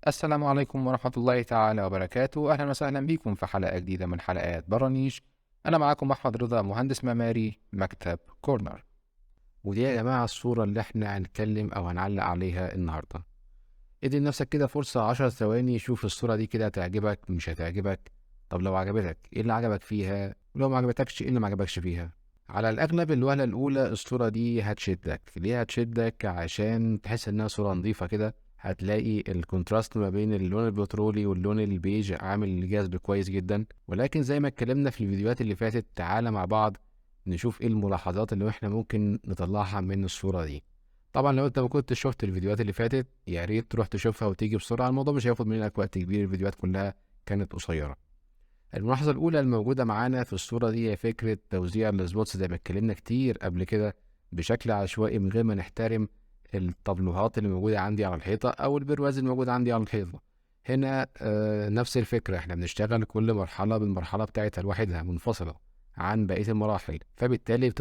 السلام عليكم ورحمة الله تعالى وبركاته، أهلا وسهلا بكم في حلقة جديدة من حلقات برانيش. أنا معاكم أحمد رضا، مهندس معماري مكتب كورنر. ودي يا جماعة الصورة اللي احنا هنتكلم أو هنعلق عليها النهاردة. ادي لنفسك كده فرصة 10 ثواني، شوف الصورة دي كده هتعجبك مش هتعجبك. طب لو عجبتك ايه اللي عجبك فيها، ولو ما عجبتكش ايه اللي ما عجبكش فيها؟ على الأغلب الوهلة الأولى الصورة دي هتشدك. ليه هتشدك؟ عشان تحس إنها صورة نظيفة كده. هتلاقي الكونتراست ما بين اللون البترولي واللون البيج عامل جذب كويس جدا، ولكن زي ما اتكلمنا في الفيديوهات اللي فاتت، تعالى مع بعض نشوف ايه الملاحظات اللي احنا ممكن نطلعها من الصورة دي. طبعا لو انت ما كنتش شفت الفيديوهات اللي فاتت يا ريت تروح تشوفها وتيجي بسرعة، الموضوع مش هياخد منك وقت كبير، الفيديوهات كلها كانت قصيرة. الملاحظة الأولى الموجودة معانا في الصورة دي هي فكرة توزيع السبوتس زي ما اتكلمنا كتير قبل كده، بشكل عشوائي من غير ما نحترم الطابلوهات اللي موجودة عندي على الحيطة أو البرواز الموجود عندي على الحيطة. هنا نفس الفكرة، احنا بنشتغل كل مرحلة بالمرحلة بتاعتها لوحدها منفصلة عن بقية المراحل، فبالتالي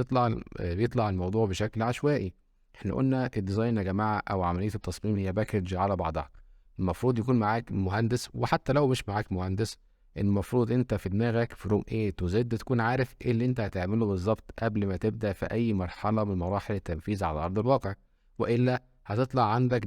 بيطلع الموضوع بشكل عشوائي. احنا قلنا الديزاين يا جماعة أو عملية التصميم هي باكج على بعضها. المفروض يكون معاك مهندس، وحتى لو مش معاك مهندس المفروض انت في دماغك from A to Z تكون عارف ايه اللي انت هتعمله بالظبط قبل ما تبدأ في اي مرحلة من مراحل التنفيذ على ارض الواقع، والا هتطلع عندك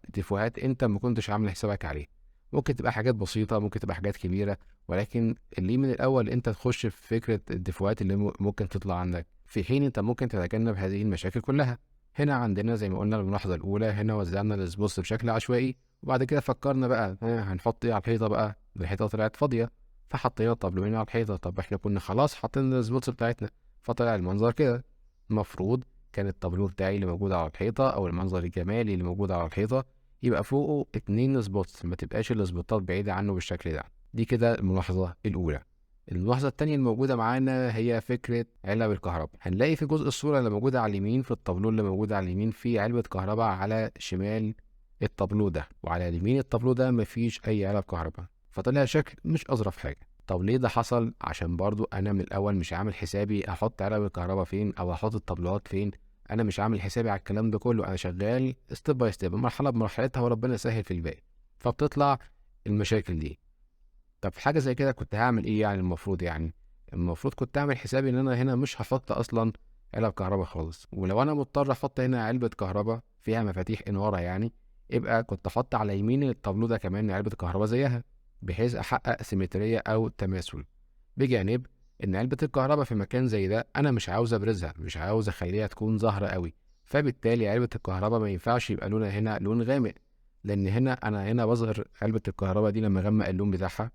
ديفوهات انت ما كنتش عامل حسابك عليه. ممكن تبقى حاجات بسيطة، ممكن تبقى حاجات كبيرة، ولكن اللي من الاول انت تخش في فكرة الديفوهات اللي ممكن تطلع عندك، في حين انت ممكن تتجنب هذه المشاكل كلها. هنا عندنا زي ما قلنا الملاحظة الأولى، هنا وزعنا السبوتس بشكل عشوائي، وبعد كده فكرنا بقى هنحط ايه على الحيطة بقى. الحيطة طلعت فاضية فحطينا طابلوهين على الحيطة. طب احنا كنا خلاص حاطين السبوتس بتاعتنا، فطلع المنظر كده. المفروض كان الطابلوه بتاعي اللي موجود على الحيطة أو المنظر الجمالي اللي موجود على الحيطة يبقى فوقه 2 سبوتس، ما تبقاش السبوتات بعيدة عنه بالشكل ده. دي كده الملاحظة الأولى. الملاحظة التانية الموجودة معانا هي فكرة علب الكهرباء. هنلاقي في جزء الصورة اللي موجودة على اليمين، في الطابلوه اللي موجود على اليمين في علبة كهرباء على شمال الطابلوه ده، وعلى اليمين الطابلوه ده مفيش أي علب كهرباء، فطلع شكل مش أظرف حاجة. طب ليه ده حصل؟ عشان برضو أنا من الأول مش عامل حسابي أحط علب الكهرباء فين أو أحط الطابلوهات فين. أنا مش عامل حسابي على الكلام ده كله، أنا شغال ستيب باي ستيب، مرحلة بمرحلتها وربنا يسهل في الباقي، فبتطلع المشاكل دي. طب في حاجة زي كده كنت هعمل ايه يعني؟ المفروض كنت اعمل حسابي ان انا هنا مش هحط اصلا علب كهرباء خالص، ولو انا مضطر احط هنا علبة كهرباء فيها مفاتيح انارة يعني، يبقى كنت احط على يمين الطابلو ده كمان علبة كهرباء زيها، بحيث احقق سيمترية او تماثل. بجانب ان علبة الكهرباء في مكان زي ده انا مش عاوز ابرزها، مش عاوز اخليها تكون ظاهرة قوي، فبالتالي علبة الكهرباء ما ينفعش يبقى لونها هنا لون غامق، لان انا بظهر علبة الكهرباء دي لما اغمق اللون بتاعها،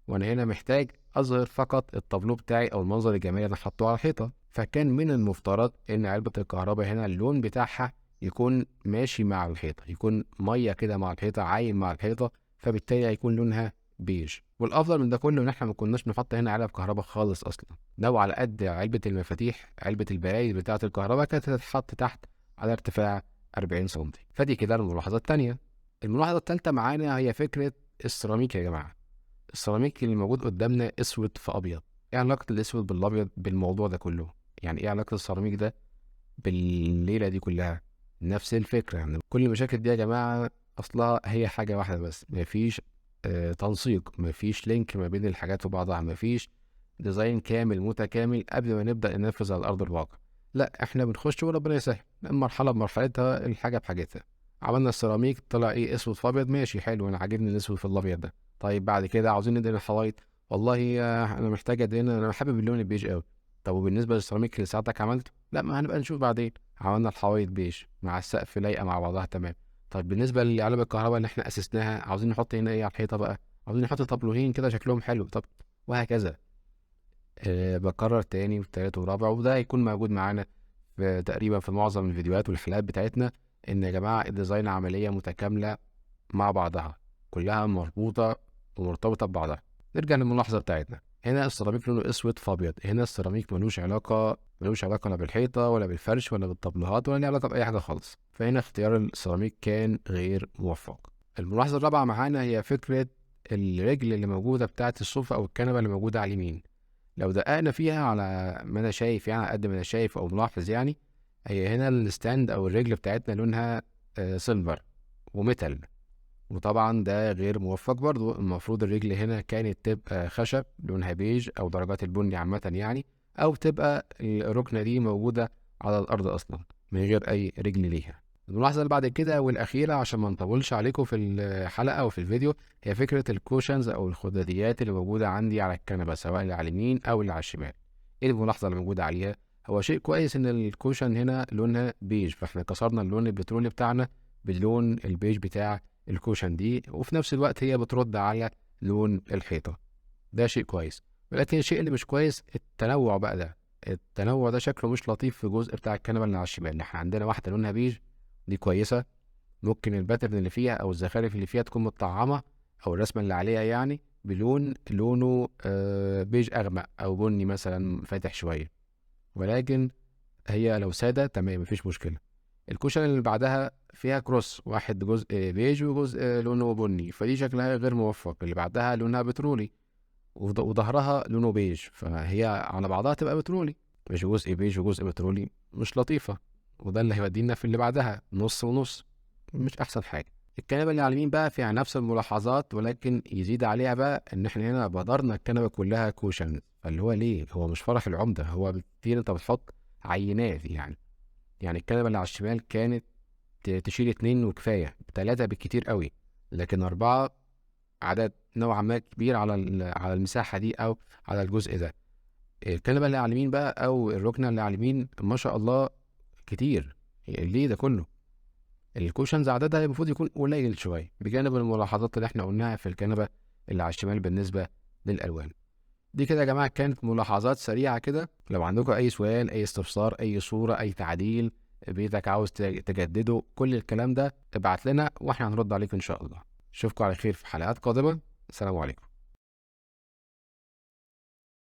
وانا هنا محتاج اظهر فقط الطابلو بتاعي او المنظر الجمالي اللي حاطه على الحيطه. فكان من المفترض ان علبه الكهرباء هنا اللون بتاعها يكون ماشي مع الحيطه، يكون ميه كده مع الحيطه، عايم مع الحيطه، فبالتالي هيكون لونها بيج. والافضل من ده كله ان احنا ما كناش نحط هنا علب كهرباء خالص اصلا. لو على قد علبه المفاتيح، علبه البرايز بتاعه الكهرباء كانت هتتحط تحت على ارتفاع 40 سم. فدي كده الملاحظه الثانيه. الملاحظه الثالثه معانا هي فكره السيراميك يا جماعه. السيراميك اللي موجود قدامنا اسود في ابيض. ايه علاقة الاسود بالابيض بالموضوع ده كله؟ يعني ايه علاقة السيراميك ده بالليلة دي كلها؟ نفس الفكرة، يعني كل المشاكل دي يا جماعة اصلها هي حاجة واحدة بس، مفيش تنسيق، مفيش لينك ما بين الحاجات وبعضها، مفيش ديزاين كامل متكامل قبل ما نبدأ ننفذ على ارض الواقع. لا، احنا بنخش وربنا يسهل، مرحلة بمرحلتها، الحاجة بحاجتها. عملنا السيراميك طلع ايه؟ اسود في ابيض، ماشي حلو، انا عاجبني الاسود في الابيض ده. طيب بعد كده عاوزين ندهن الحوايط، والله انا محتاج ادهن، انا حابب اللون البيج قوي. طب وبالنسبه للسيراميك اللي ساعتك عملته، لا ما هنبقى نشوف بعدين. عملنا الحوايط بيج مع السقف لايقه مع بعضها تمام. طيب بالنسبه لعلب الكهرباء اللي احنا اسسناها، عاوزين نحط هنا ايه على الحيطه بقى؟ عاوزين نحط طابلوهين كده شكلهم حلو، طب وهكذا. بكرر تاني وتالت ورابع، وده هيكون موجود معانا في تقريبا في معظم الفيديوهات والحلقات بتاعتنا، ان يا جماعه الديزاين عمليه متكامله مع بعضها، كلها مربوطة ومرتبطة ببعضها. نرجع للملاحظة بتاعتنا. هنا السيراميك لونه اسود في ابيض، هنا السيراميك ملوش علاقة لا بالحيطة ولا بالفرش ولا بالطابلوهات ولا ليه علاقة بأي حاجة خالص، فهنا اختيار السيراميك كان غير موفق. الملاحظة الرابعة معانا هي فكرة الرجل اللي موجودة بتاعة الصوفة أو الكنبة اللي موجودة على اليمين. لو دققنا فيها على ما أنا شايف، يعني على قد ما أنا شايف أو ملاحظ يعني، هي هنا الستاند أو الرجل بتاعتنا لونها سيلفر وميتال، وطبعا ده غير موفق برضو. المفروض الرجل هنا كانت تبقى خشب لونها بيج او درجات البني عامة يعني، او تبقى الركنة دي موجودة على الارض اصلا من غير اي رجل ليها. الملاحظة اللي بعد كده والاخيرة عشان ما نطولش عليكم في الحلقة او في الفيديو، هي فكرة الكوشنز او الخداديات اللي موجودة عندي على الكنبة سواء اللي على اليمين او اللي على الشمال. ايه الملاحظة اللي موجودة عليها؟ هو شيء كويس ان الكوشن هنا لونها بيج، فاحنا كسرنا اللون البترولي بتاعنا باللون البيج بتاع الكوشن دي، وفي نفس الوقت هي بترد على لون الحيطة. ده شيء كويس. ولكن الشيء اللي مش كويس التنوع بقى ده. التنوع ده شكله مش لطيف في الجزء بتاع الكنبة اللي على الشمال. احنا عندنا واحدة لونها بيج، دي كويسة. ممكن الباترن اللي فيها او الزخارف اللي فيها تكون متطعمة، او الرسمة اللي عليها يعني بلون لونه بيج اغمق او بني مثلا فاتح شوية. ولكن هي لو سادة تمام مفيش مشكلة. الكوشن اللي بعدها فيها كروس، واحد جزء بيج وجزء لونه بني، فدي شكلها غير موفق. اللي بعدها لونها بترولي وظهرها لونه بيج، فهي على بعضها تبقى بترولي، مش جزء بيج وجزء بترولي، مش لطيفة. وده اللي هيودينا في اللي بعدها نص ونص، مش أحسن حاجة. الكنبة اللي على اليمين بقى فيها نفس الملاحظات، ولكن يزيد عليها بقى إن إحنا هنا بدرنا الكنبة كلها كوشن. فاللي هو ليه؟ هو مش فرح العمدة، هو كتير أنت بتحط عينات يعني. يعني الكنبة اللي على الشمال كانت تشيل 2 وكفاية، 3 بالكتير قوي، لكن 4 عدد نوعا ما كبير على على المساحة دي أو على الجزء ده. الكنبة اللي على اليمين بقى أو الركنة اللي على اليمين ما شاء الله كتير. ليه ده كله؟ الكوشنز عددها المفروض يكون قليل شوية بجانب الملاحظات اللي احنا قلناها في الكنبة اللي على الشمال بالنسبة للألوان دي. كده يا جماعة كانت ملاحظات سريعة كده. لو عندكم أي سؤال، أي استفسار، أي صورة، أي تعديل، بيتك عاوز تجدده، كل الكلام ده ابعت لنا واحنا هنرد عليكم إن شاء الله. أشوفكم على خير في حلقات قادمة. السلام عليكم.